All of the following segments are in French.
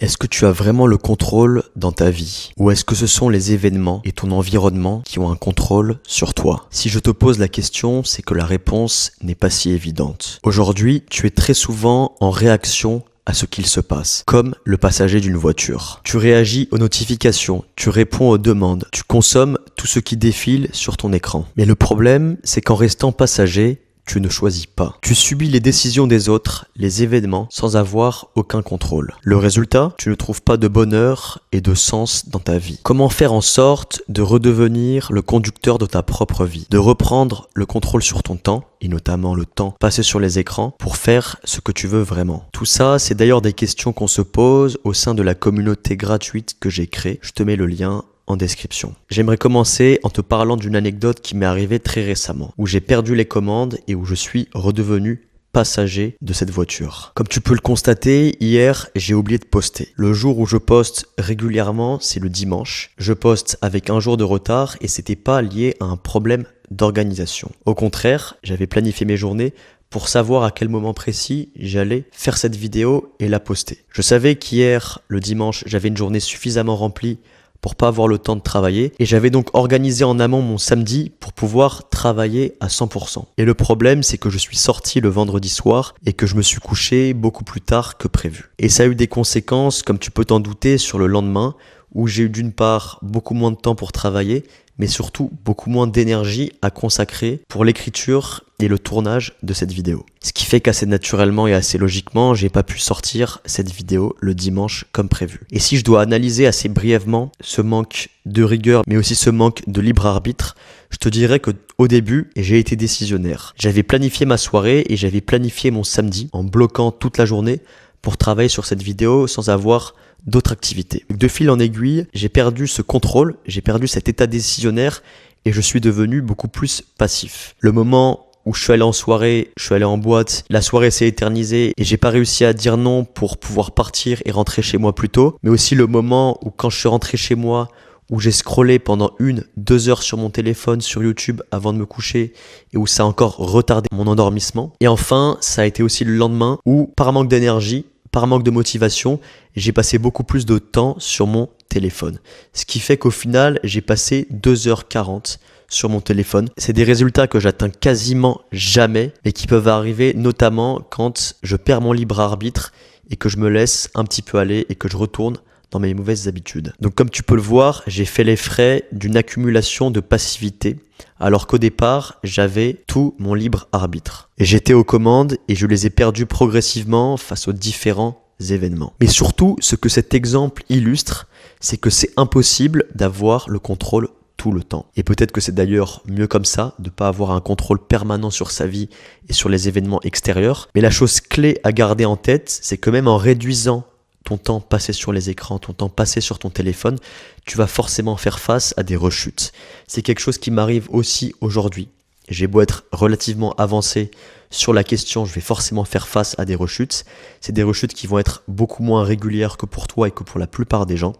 Est-ce que tu as vraiment le contrôle dans ta vie? Ou est-ce que ce sont les événements et ton environnement qui ont un contrôle sur toi? Si je te pose la question, c'est que la réponse n'est pas si évidente. Aujourd'hui, tu es très souvent en réaction à ce qu'il se passe, comme le passager d'une voiture. Tu réagis aux notifications, tu réponds aux demandes, tu consommes tout ce qui défile sur ton écran. Mais le problème, c'est qu'en restant passager, tu ne choisis pas. Tu subis les décisions des autres, les événements, sans avoir aucun contrôle. Le résultat, tu ne trouves pas de bonheur et de sens dans ta vie. Comment faire en sorte de redevenir le conducteur de ta propre vie, de reprendre le contrôle sur ton temps, et notamment le temps passé sur les écrans, pour faire ce que tu veux vraiment? Tout ça, c'est d'ailleurs des questions qu'on se pose au sein de la communauté gratuite que j'ai créée. Je te mets le lien en description. J'aimerais commencer en te parlant d'une anecdote qui m'est arrivée très récemment, où j'ai perdu les commandes et où je suis redevenu passager de cette voiture. Comme tu peux le constater, hier, j'ai oublié de poster. Le jour où je poste régulièrement, c'est le dimanche. Je poste avec un jour de retard et c'était pas lié à un problème d'organisation. Au contraire, j'avais planifié mes journées pour savoir à quel moment précis j'allais faire cette vidéo et la poster. Je savais qu'hier, le dimanche, j'avais une journée suffisamment remplie pour pas avoir le temps de travailler, et j'avais donc organisé en amont mon samedi pour pouvoir travailler à 100%. Et le problème, c'est que je suis sorti le vendredi soir et que je me suis couché beaucoup plus tard que prévu. Et ça a eu des conséquences, comme tu peux t'en douter, sur le lendemain, où j'ai eu d'une part beaucoup moins de temps pour travailler, mais surtout beaucoup moins d'énergie à consacrer pour l'écriture et le tournage de cette vidéo. Ce qui fait qu'assez naturellement et assez logiquement, j'ai pas pu sortir cette vidéo le dimanche comme prévu. Et si je dois analyser assez brièvement ce manque de rigueur, mais aussi ce manque de libre arbitre, je te dirais que au début, j'ai été décisionnaire. J'avais planifié ma soirée et j'avais planifié mon samedi en bloquant toute la journée pour travailler sur cette vidéo sans avoir d'autres activités. De fil en aiguille, j'ai perdu ce contrôle, j'ai perdu cet état décisionnaire et je suis devenu beaucoup plus passif. Le moment où je suis allé en soirée, je suis allé en boîte, la soirée s'est éternisée et j'ai pas réussi à dire non pour pouvoir partir et rentrer chez moi plus tôt, mais aussi le moment où quand je suis rentré chez moi, où j'ai scrollé pendant 1-2 heures sur mon téléphone, sur YouTube avant de me coucher et où ça a encore retardé mon endormissement. Et enfin, ça a été aussi le lendemain où, par manque d'énergie, par manque de motivation, j'ai passé beaucoup plus de temps sur mon téléphone. Ce qui fait qu'au final, j'ai passé 2h40 sur mon téléphone. C'est des résultats que j'atteins quasiment jamais, mais qui peuvent arriver notamment quand je perds mon libre arbitre et que je me laisse un petit peu aller et que je retourne dans mes mauvaises habitudes. Donc comme tu peux le voir, j'ai fait les frais d'une accumulation de passivité, alors qu'au départ, j'avais tout mon libre arbitre. Et j'étais aux commandes et je les ai perdus progressivement face aux différents événements. Mais surtout, ce que cet exemple illustre, c'est que c'est impossible d'avoir le contrôle tout le temps. Et peut-être que c'est d'ailleurs mieux comme ça, de ne pas avoir un contrôle permanent sur sa vie et sur les événements extérieurs. Mais la chose clé à garder en tête, c'est que même en réduisant ton temps passé sur les écrans, ton temps passé sur ton téléphone, tu vas forcément faire face à des rechutes. C'est quelque chose qui m'arrive aussi aujourd'hui. J'ai beau être relativement avancé sur la question, je vais forcément faire face à des rechutes. C'est des rechutes qui vont être beaucoup moins régulières que pour toi et que pour la plupart des gens.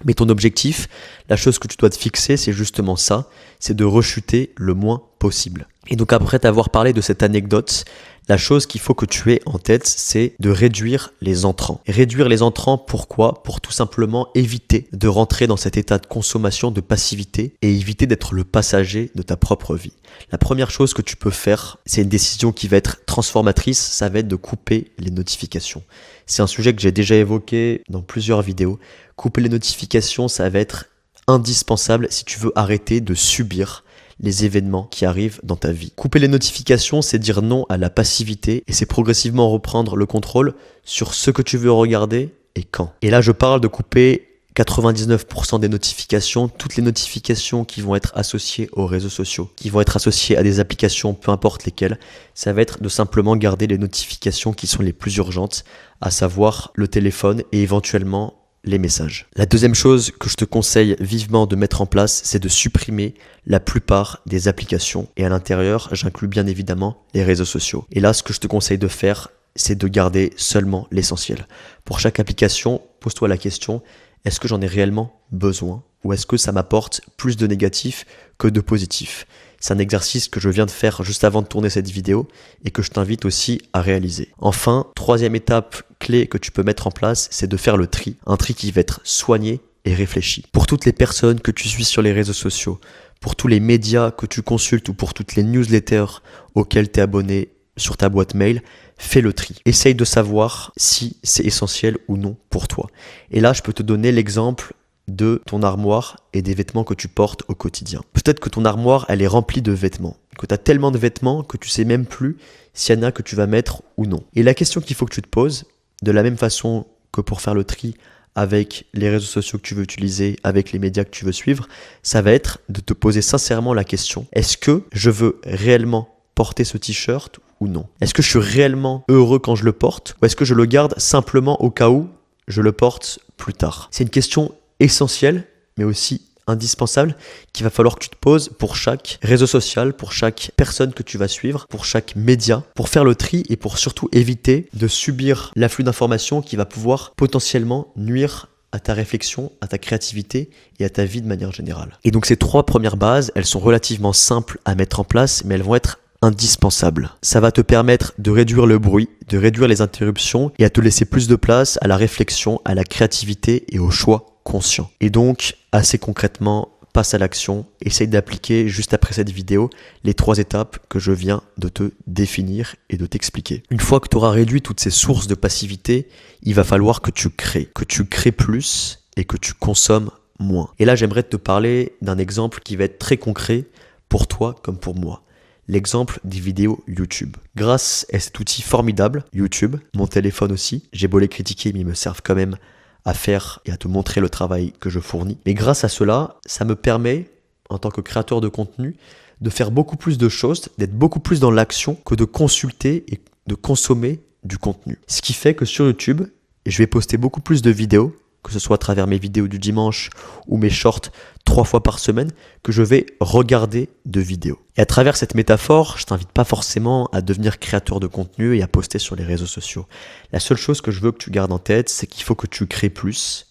Mais ton objectif, la chose que tu dois te fixer, c'est justement ça, c'est de rechuter le moins possible. Et donc après t'avoir parlé de cette anecdote, la chose qu'il faut que tu aies en tête, c'est de réduire les entrants. Réduire les entrants, pourquoi? Pour tout simplement éviter de rentrer dans cet état de consommation, de passivité et éviter d'être le passager de ta propre vie. La première chose que tu peux faire, c'est une décision qui va être transformatrice, ça va être de couper les notifications. C'est un sujet que j'ai déjà évoqué dans plusieurs vidéos. Couper les notifications, ça va être indispensable si tu veux arrêter de subir les événements qui arrivent dans ta vie. Couper les notifications, c'est dire non à la passivité et c'est progressivement reprendre le contrôle sur ce que tu veux regarder et quand. Et là, je parle de couper 99% des notifications, toutes les notifications qui vont être associées aux réseaux sociaux, qui vont être associées à des applications, peu importe lesquelles. Ça va être de simplement garder les notifications qui sont les plus urgentes, à savoir le téléphone et éventuellement les messages. La deuxième chose que je te conseille vivement de mettre en place, c'est de supprimer la plupart des applications. Et à l'intérieur, j'inclus bien évidemment les réseaux sociaux. Et là, ce que je te conseille de faire, c'est de garder seulement l'essentiel. Pour chaque application, pose-toi la question, est-ce que j'en ai réellement besoin? Ou est-ce que ça m'apporte plus de négatif que de positif? C'est un exercice que je viens de faire juste avant de tourner cette vidéo et que je t'invite aussi à réaliser. Enfin, troisième étape clé que tu peux mettre en place, c'est de faire le tri. Un tri qui va être soigné et réfléchi. Pour toutes les personnes que tu suis sur les réseaux sociaux, pour tous les médias que tu consultes ou pour toutes les newsletters auxquelles tu es abonné sur ta boîte mail, fais le tri. Essaye de savoir si c'est essentiel ou non pour toi. Et là, je peux te donner l'exemple de ton armoire et des vêtements que tu portes au quotidien. Peut-être que ton armoire, elle est remplie de vêtements, que tu as tellement de vêtements que tu sais même plus s'il y en a que tu vas mettre ou non. Et la question qu'il faut que tu te poses, de la même façon que pour faire le tri avec les réseaux sociaux que tu veux utiliser, avec les médias que tu veux suivre, ça va être de te poser sincèrement la question, est-ce que je veux réellement porter ce t-shirt ou non? Est-ce que je suis réellement heureux quand je le porte ou est-ce que je le garde simplement au cas où je le porte plus tard? C'est une question essentielle, mais aussi indispensable, qu'il va falloir que tu te poses pour chaque réseau social, pour chaque personne que tu vas suivre, pour chaque média, pour faire le tri et pour surtout éviter de subir l'afflux d'informations qui va pouvoir potentiellement nuire à ta réflexion, à ta créativité et à ta vie de manière générale. Et donc ces 3 premières bases, elles sont relativement simples à mettre en place, mais elles vont être indispensables. Ça va te permettre de réduire le bruit, de réduire les interruptions et à te laisser plus de place à la réflexion, à la créativité et au choix conscient. Et donc, assez concrètement, passe à l'action, essaye d'appliquer juste après cette vidéo les 3 étapes que je viens de te définir et de t'expliquer. Une fois que tu auras réduit toutes ces sources de passivité, il va falloir que tu crées plus et que tu consommes moins. Et là, j'aimerais te parler d'un exemple qui va être très concret pour toi comme pour moi. L'exemple des vidéos YouTube. Grâce à cet outil formidable, YouTube, mon téléphone aussi, j'ai beau les critiquer, mais ils me servent quand même à faire et à te montrer le travail que je fournis. Mais grâce à cela, ça me permet, en tant que créateur de contenu, de faire beaucoup plus de choses, d'être beaucoup plus dans l'action que de consulter et de consommer du contenu. Ce qui fait que sur YouTube, je vais poster beaucoup plus de vidéos, que ce soit à travers mes vidéos du dimanche ou mes shorts 3 fois par semaine, que je vais regarder de vidéos. Et à travers cette métaphore, je t'invite pas forcément à devenir créateur de contenu et à poster sur les réseaux sociaux. La seule chose que je veux que tu gardes en tête, c'est qu'il faut que tu crées plus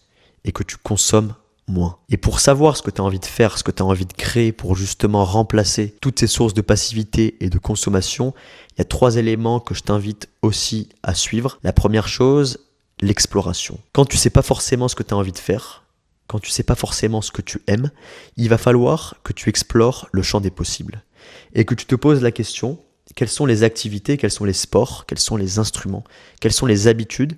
et que tu consommes moins. Et pour savoir ce que tu as envie de faire, ce que tu as envie de créer pour justement remplacer toutes ces sources de passivité et de consommation, il y a 3 éléments que je t'invite aussi à suivre. La première chose, l'exploration. Quand tu sais pas forcément ce que tu as envie de faire, quand tu sais pas forcément ce que tu aimes, il va falloir que tu explores le champ des possibles et que tu te poses la question, quelles sont les activités, quels sont les sports, quels sont les instruments, quelles sont les habitudes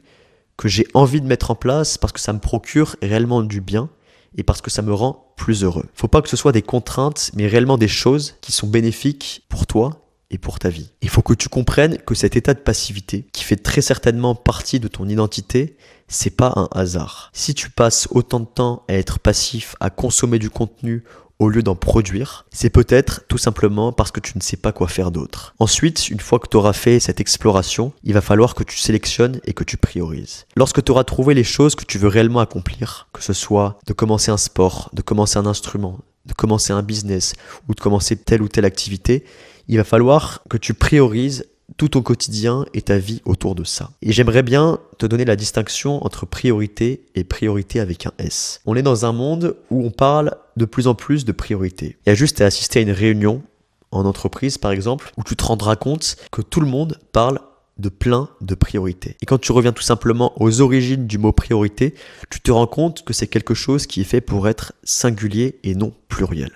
que j'ai envie de mettre en place parce que ça me procure réellement du bien et parce que ça me rend plus heureux. Faut pas que ce soit des contraintes, mais réellement des choses qui sont bénéfiques pour toi et pour ta vie. Il faut que tu comprennes que cet état de passivité, qui fait très certainement partie de ton identité, c'est pas un hasard. Si tu passes autant de temps à être passif, à consommer du contenu au lieu d'en produire, c'est peut-être tout simplement parce que tu ne sais pas quoi faire d'autre. Ensuite, une fois que tu auras fait cette exploration, il va falloir que tu sélectionnes et que tu priorises. Lorsque tu auras trouvé les choses que tu veux réellement accomplir, que ce soit de commencer un sport, de commencer un instrument, de commencer un business ou de commencer telle ou telle activité, il va falloir que tu priorises tout ton quotidien et ta vie autour de ça. Et j'aimerais bien te donner la distinction entre priorité et priorité avec un S. On est dans un monde où on parle de plus en plus de priorité. Il y a juste à assister à une réunion en entreprise, par exemple, où tu te rendras compte que tout le monde parle de plein de priorités. Et quand tu reviens tout simplement aux origines du mot priorité, tu te rends compte que c'est quelque chose qui est fait pour être singulier et non pluriel.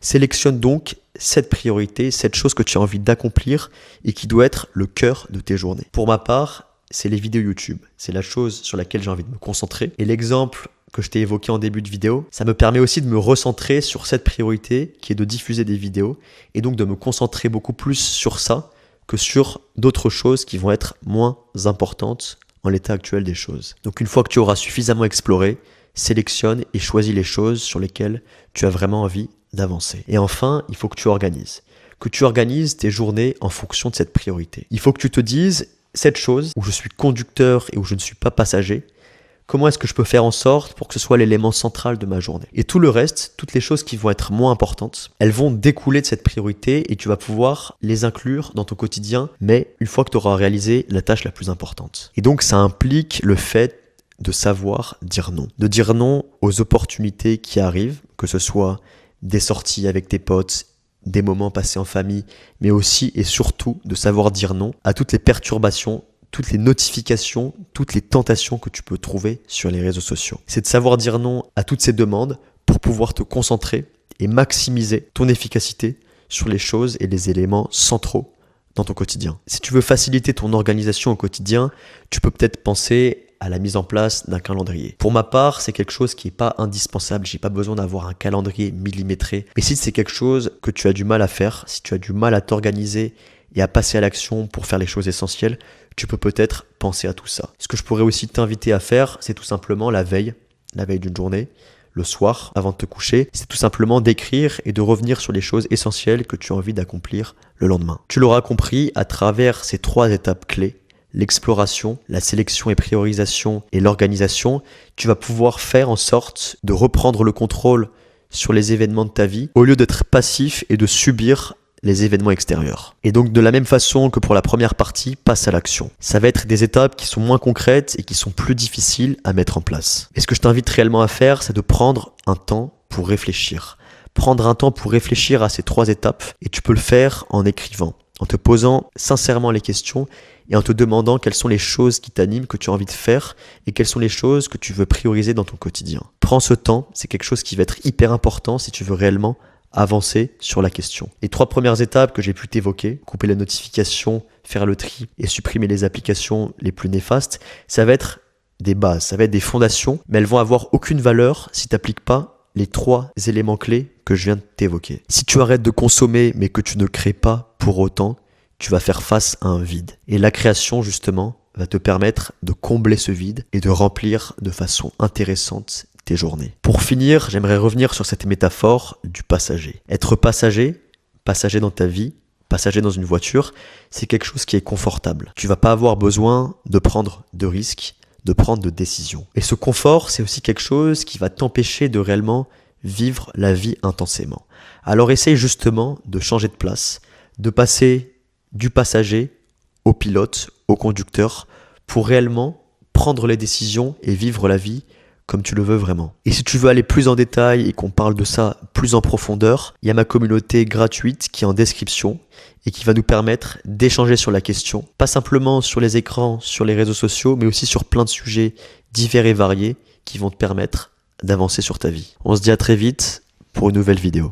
Sélectionne donc cette priorité, cette chose que tu as envie d'accomplir et qui doit être le cœur de tes journées. Pour ma part, c'est les vidéos YouTube. C'est la chose sur laquelle j'ai envie de me concentrer. Et l'exemple que je t'ai évoqué en début de vidéo, ça me permet aussi de me recentrer sur cette priorité qui est de diffuser des vidéos et donc de me concentrer beaucoup plus sur ça que sur d'autres choses qui vont être moins importantes en l'état actuel des choses. Donc une fois que tu auras suffisamment exploré, sélectionne et choisis les choses sur lesquelles tu as vraiment envie d'avancer. Et enfin, il faut que tu organises tes journées en fonction de cette priorité. Il faut que tu te dises, cette chose où je suis conducteur et où je ne suis pas passager, comment est-ce que je peux faire en sorte pour que ce soit l'élément central de ma journée? Et tout le reste, toutes les choses qui vont être moins importantes, elles vont découler de cette priorité et tu vas pouvoir les inclure dans ton quotidien, mais une fois que tu auras réalisé la tâche la plus importante. Et donc ça implique le fait de savoir dire non. De dire non aux opportunités qui arrivent, que ce soit des sorties avec tes potes, des moments passés en famille, mais aussi et surtout de savoir dire non à toutes les perturbations, toutes les notifications, toutes les tentations que tu peux trouver sur les réseaux sociaux. C'est de savoir dire non à toutes ces demandes pour pouvoir te concentrer et maximiser ton efficacité sur les choses et les éléments centraux dans ton quotidien. Si tu veux faciliter ton organisation au quotidien, tu peux peut-être penser à la mise en place d'un calendrier. Pour ma part, c'est quelque chose qui n'est pas indispensable. J'ai pas besoin d'avoir un calendrier millimétré. Mais si c'est quelque chose que tu as du mal à faire, si tu as du mal à t'organiser et à passer à l'action pour faire les choses essentielles, tu peux peut-être penser à tout ça. Ce que je pourrais aussi t'inviter à faire, c'est tout simplement la veille d'une journée, le soir, avant de te coucher, c'est tout simplement d'écrire et de revenir sur les choses essentielles que tu as envie d'accomplir le lendemain. Tu l'auras compris, à travers ces 3 étapes clés, l'exploration, la sélection et priorisation et l'organisation, tu vas pouvoir faire en sorte de reprendre le contrôle sur les événements de ta vie au lieu d'être passif et de subir les événements extérieurs. Et donc de la même façon que pour la première partie, passe à l'action. Ça va être des étapes qui sont moins concrètes et qui sont plus difficiles à mettre en place. Et ce que je t'invite réellement à faire, c'est de prendre un temps pour réfléchir. Prendre un temps pour réfléchir à ces 3 étapes et tu peux le faire en écrivant, en te posant sincèrement les questions et en te demandant quelles sont les choses qui t'animent, que tu as envie de faire et quelles sont les choses que tu veux prioriser dans ton quotidien. Prends ce temps, c'est quelque chose qui va être hyper important si tu veux réellement avancer sur la question. Les 3 premières étapes que j'ai pu t'évoquer, couper les notifications, faire le tri et supprimer les applications les plus néfastes, ça va être des bases, ça va être des fondations, mais elles vont avoir aucune valeur si tu n'appliques pas les 3 éléments clés que je viens de t'évoquer. Si tu arrêtes de consommer mais que tu ne crées pas pour autant, tu vas faire face à un vide. Et la création, justement, va te permettre de combler ce vide et de remplir de façon intéressante tes journées. Pour finir, j'aimerais revenir sur cette métaphore du passager. Être passager dans ta vie, passager dans une voiture, c'est quelque chose qui est confortable. Tu vas pas avoir besoin de prendre de risques, de prendre de décisions. Et ce confort, c'est aussi quelque chose qui va t'empêcher de réellement vivre la vie intensément. Alors essaye justement de changer de place, de passer du passager au pilote, au conducteur, pour réellement prendre les décisions et vivre la vie comme tu le veux vraiment. Et si tu veux aller plus en détail et qu'on parle de ça plus en profondeur, il y a ma communauté gratuite qui est en description et qui va nous permettre d'échanger sur la question, pas simplement sur les écrans, sur les réseaux sociaux, mais aussi sur plein de sujets divers et variés qui vont te permettre d'avancer sur ta vie. On se dit à très vite pour une nouvelle vidéo.